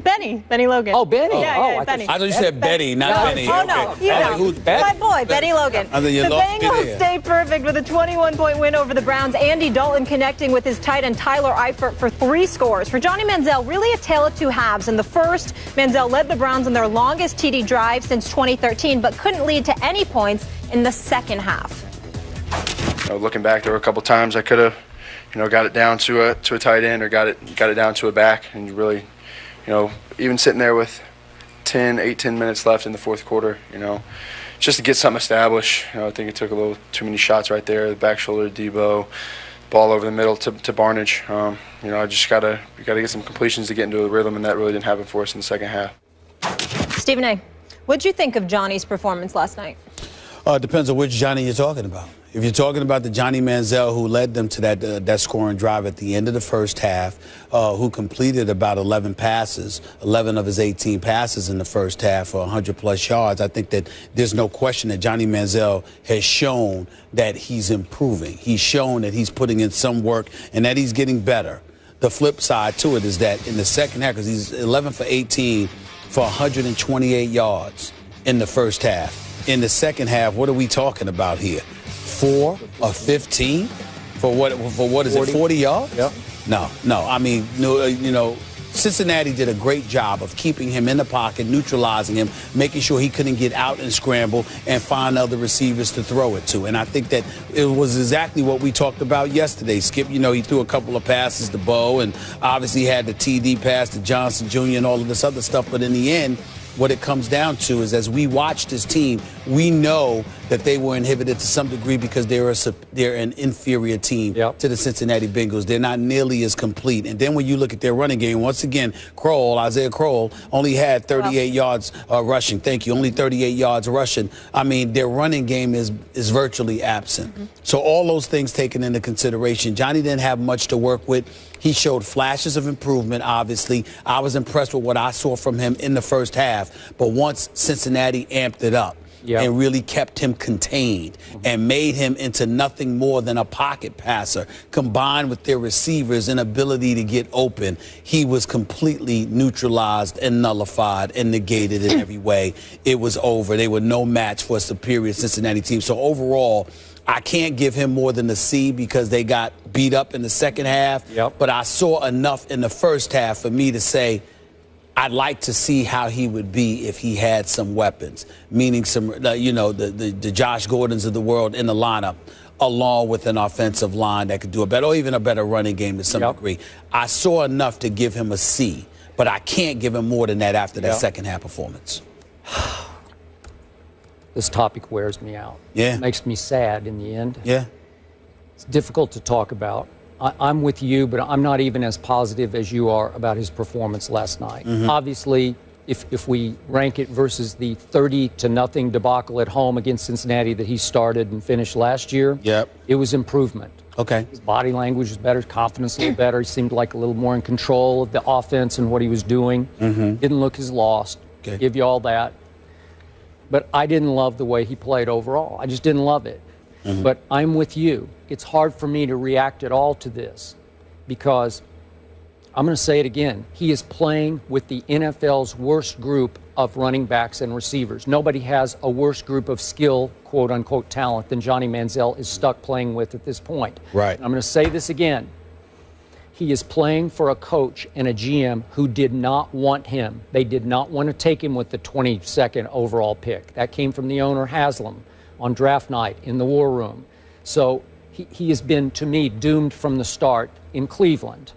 Benny Logan. Oh, Benny. Yeah, Benny. I thought you said Betty, not Benny. Oh, no. Okay. Who's My boy, Benny Logan. I think you The lost me Bengals there. stayed perfect with a 21-point win over the Browns. Andy Dalton connecting with his tight end Tyler Eifert for 3 scores. For Johnny Manziel, really a tale of two halves. In the first, Manziel led the Browns on their longest TD drive since 2013, but couldn't lead to any points in the second half. Looking back, there were a couple times I could have, got it down to a tight end or got it down to a back, and really, even sitting there with 10 minutes left in the fourth quarter, just to get something established. I think it took a little too many shots right there. The back shoulder to Debo, ball over the middle to Barnage. I just gotta get some completions to get into a rhythm, and that really didn't happen for us in the second half. Stephen A., what'd you think of Johnny's performance last night? It depends on which Johnny you're talking about. If you're talking about the Johnny Manziel who led them to that scoring drive at the end of the first half, who completed about 11 passes, 11 of his 18 passes in the first half for 100-plus yards, I think that there's no question that Johnny Manziel has shown that he's improving. He's shown that he's putting in some work and that he's getting better. The flip side to it is that in the second half, because he's 11 for 18 for 128 yards in the first half. In the second half, what are we talking about here? 4 of 15 for what is 40. It, 40 yards? Yep. No. I mean, Cincinnati did a great job of keeping him in the pocket, neutralizing him, making sure he couldn't get out and scramble and find other receivers to throw it to. And I think that it was exactly what we talked about yesterday. Skip, he threw a couple of passes to Bo and obviously had the TD pass to Johnson Jr. and all of this other stuff. But in the end, what it comes down to is as we watch this team, we know that they were inhibited to some degree because they're an inferior team to the Cincinnati Bengals. They're not nearly as complete. And then when you look at their running game, once again, Isaiah Crowell only had 38 yards rushing. Thank you. Only 38 yards rushing. I mean, their running game is virtually absent. Mm-hmm. So all those things taken into consideration, Johnny didn't have much to work with. He showed flashes of improvement, obviously. I was impressed with what I saw from him in the first half. But once Cincinnati amped it up and really kept him contained and made him into nothing more than a pocket passer, combined with their receivers' inability to get open, he was completely neutralized and nullified and negated in every way. It was over. They were no match for a superior Cincinnati team. So overall, I can't give him more than a C because they got beat up in the second half. But I saw enough in the first half for me to say I'd like to see how he would be if he had some weapons, meaning some, the Josh Gordons of the world in the lineup, along with an offensive line that could do a better, or even a better running game to some degree. I saw enough to give him a C, but I can't give him more than that after that second half performance. This topic wears me out. Yeah. It makes me sad in the end. Yeah. It's difficult to talk about. I'm with you, but I'm not even as positive as you are about his performance last night. Mm-hmm. Obviously, if we rank it versus the 30-0 debacle at home against Cincinnati that he started and finished last year, it was improvement. Okay. His body language was better, his confidence a little better. He seemed like a little more in control of the offense and what he was doing. Mm-hmm. Didn't look as lost. Okay. Give you all that. But I didn't love the way he played overall. I just didn't love it. Mm-hmm. But I'm with you. It's hard for me to react at all to this because I'm going to say it again. He is playing with the NFL's worst group of running backs and receivers. Nobody has a worse group of skill, quote-unquote, talent than Johnny Manziel is stuck playing with at this point. Right. I'm going to say this again. He is playing for a coach and a GM who did not want him. They did not want to take him with the 22nd overall pick. That came from the owner, Haslam, on draft night in the war room. So he has been, to me, doomed from the start in Cleveland.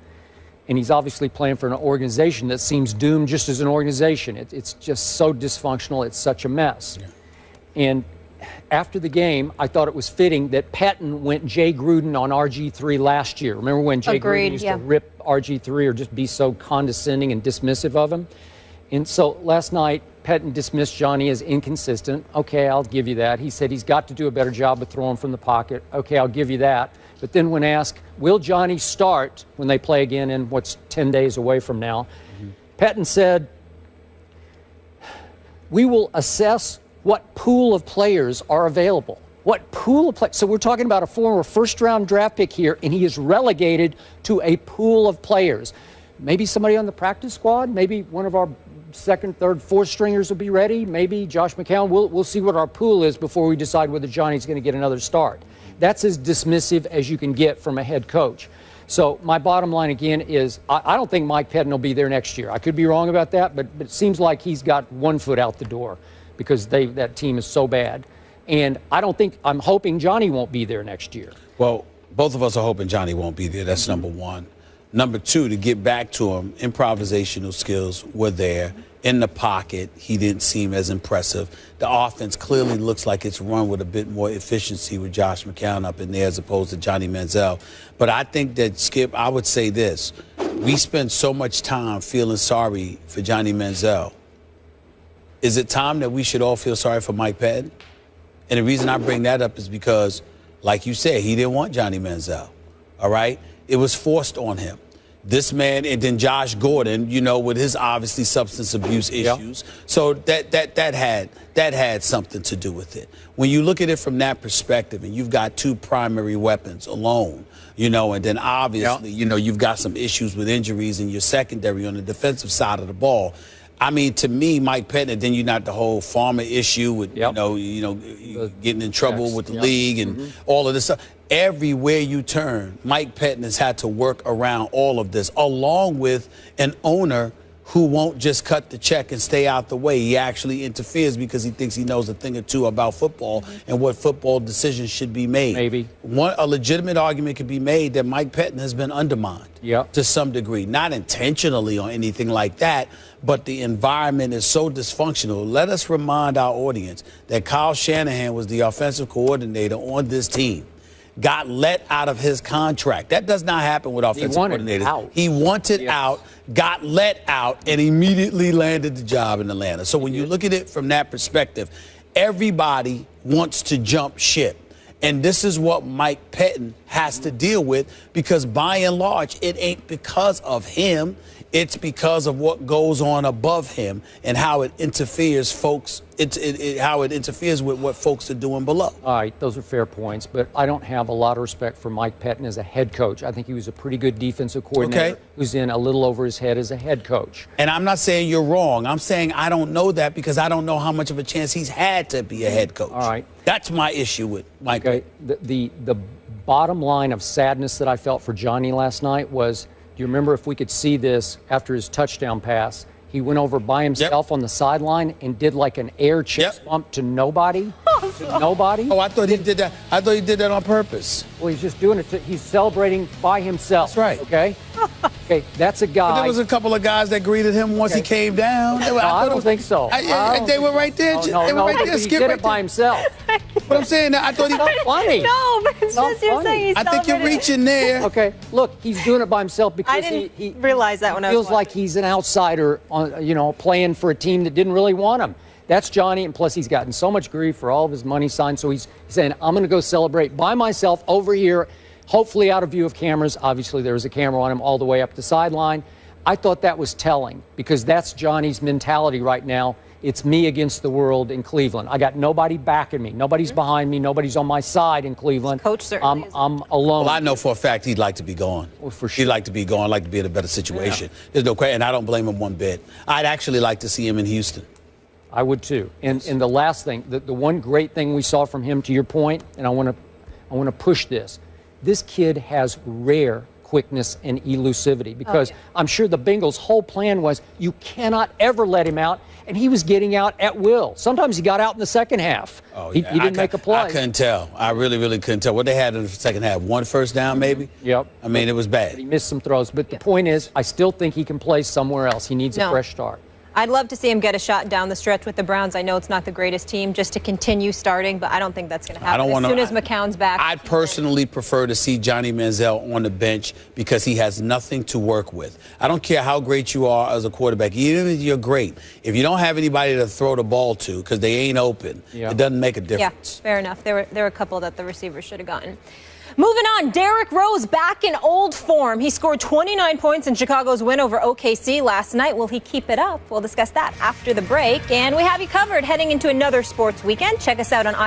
And he's obviously playing for an organization that seems doomed just as an organization. It's just so dysfunctional. It's such a mess. Yeah. And after the game, I thought it was fitting that Pettine went Jay Gruden on RG3 last year. Remember when Jay Gruden used to rip RG3 or just be so condescending and dismissive of him? And so last night, Pettine dismissed Johnny as inconsistent. Okay, I'll give you that. He said he's got to do a better job of throwing from the pocket. Okay, I'll give you that. But then when asked, will Johnny start when they play again in what's 10 days away from now, Pettine said, we will assess what pool of players are available. What pool of players? So we're talking about a former first-round draft pick here, and he is relegated to a pool of players. maybe somebody on the practice squad, maybe one of our second, third, fourth stringers will be ready. Maybe Josh McCown. We'll see what our pool is before we decide whether Johnny's going to get another start. That's as dismissive as you can get from a head coach. So my bottom line again is I don't think Mike Pettine will be there next year. I could be wrong about that, but it seems like he's got one foot out the door because that team is so bad. And I'm hoping Johnny won't be there next year. Well, both of us are hoping Johnny won't be there. That's number one. Number two, to get back to him, improvisational skills were there. In the pocket, he didn't seem as impressive. The offense clearly looks like it's run with a bit more efficiency with Josh McCown up in there as opposed to Johnny Manziel. But I think that, Skip, I would say this. We spend so much time feeling sorry for Johnny Manziel. Is it time that we should all feel sorry for Mike Pettine? And the reason I bring that up is because, like you said, he didn't want Johnny Manziel, all right? It was forced on him. This man, and then Josh Gordon, you know, with his obviously substance abuse issues. Yep. So that had something to do with it. When you look at it from that perspective, and you've got two primary weapons alone, you know, and then obviously, you know, you've got some issues with injuries in your secondary on the defensive side of the ball. I mean, to me, Mike Pettine, then you got the whole Farmer issue with, you know, getting in trouble with the league and all of this stuff. Everywhere you turn, Mike Pettine has had to work around all of this, along with an owner who won't just cut the check and stay out the way. He actually interferes because he thinks he knows a thing or two about football and what football decisions should be made. Maybe. A legitimate argument could be made that Mike Pettine has been undermined to some degree. Not intentionally or anything like that, but the environment is so dysfunctional. Let us remind our audience that Kyle Shanahan was the offensive coordinator on this team. Got let out of his contract. That does not happen with offensive coordinators. He wanted out, got let out, and immediately landed the job in Atlanta. So when you look at it from that perspective, everybody wants to jump ship. And this is what Mike Pettine has to deal with because by and large, it ain't because of him. It's because of what goes on above him and how it interferes, how it interferes with what folks are doing below. All right, those are fair points, but I don't have a lot of respect for Mike Pettine as a head coach. I think he was a pretty good defensive coordinator who's in a little over his head as a head coach. And I'm not saying you're wrong. I'm saying I don't know that because I don't know how much of a chance he's had to be a head coach. All right. That's my issue with Mike Pettine. The bottom line of sadness that I felt for Johnny last night was, do you remember if we could see this after his touchdown pass? He went over by himself on the sideline and did like an air chest bump to nobody. Nobody. Oh, I thought he did that. I thought he did that on purpose. Well, he's just doing it. He's celebrating by himself. That's right. Okay. Okay, that's a guy. But there was a couple of guys that greeted him once he came down. I don't think so. They were right there. They were right there. He did it by himself. But I'm saying that I thought he was funny. No, but it's just you're saying he's I think you're reaching there. Okay, look, he's doing it by himself because he realize that when I was feels like he's an outsider, you know, playing for a team that didn't really want him. That's Johnny, and plus he's gotten so much grief for all of his money signed, so he's saying, I'm going to go celebrate by myself over here, hopefully out of view of cameras. Obviously, there was a camera on him all the way up the sideline. I thought that was telling because that's Johnny's mentality right now. It's me against the world in Cleveland. I got nobody backing me. Nobody's behind me. Nobody's on my side in Cleveland. Coach certainly I'm alone. Well, I know for a fact he'd like to be gone. Well, for sure. He'd like to be gone, like to be in a better situation. There's no question, and I don't blame him one bit. I'd actually like to see him in Houston. I would too. And the last thing, the one great thing we saw from him, to your point, and I want to push this. This kid has rare quickness and elusivity because I'm sure the Bengals' whole plan was you cannot ever let him out, and he was getting out at will. Sometimes he got out in the second half. He didn't make a play. I couldn't tell. I really, really couldn't tell. What they had in the second half, one first down maybe? Yep. I mean, it was bad. He missed some throws. But the point is, I still think he can play somewhere else. He needs a fresh start. I'd love to see him get a shot down the stretch with the Browns. I know it's not the greatest team just to continue starting, but I don't think that's going to happen as soon as McCown's back. I'd personally prefer to see Johnny Manziel on the bench because he has nothing to work with. I don't care how great you are as a quarterback. Even if you're great, if you don't have anybody to throw the ball to because they ain't open, it doesn't make a difference. Yeah, fair enough. There were a couple that the receivers should have gotten. Moving on, Derrick Rose back in old form. He scored 29 points in Chicago's win over OKC last night. Will he keep it up? We'll discuss that after the break. And we have you covered heading into another sports weekend. Check us out on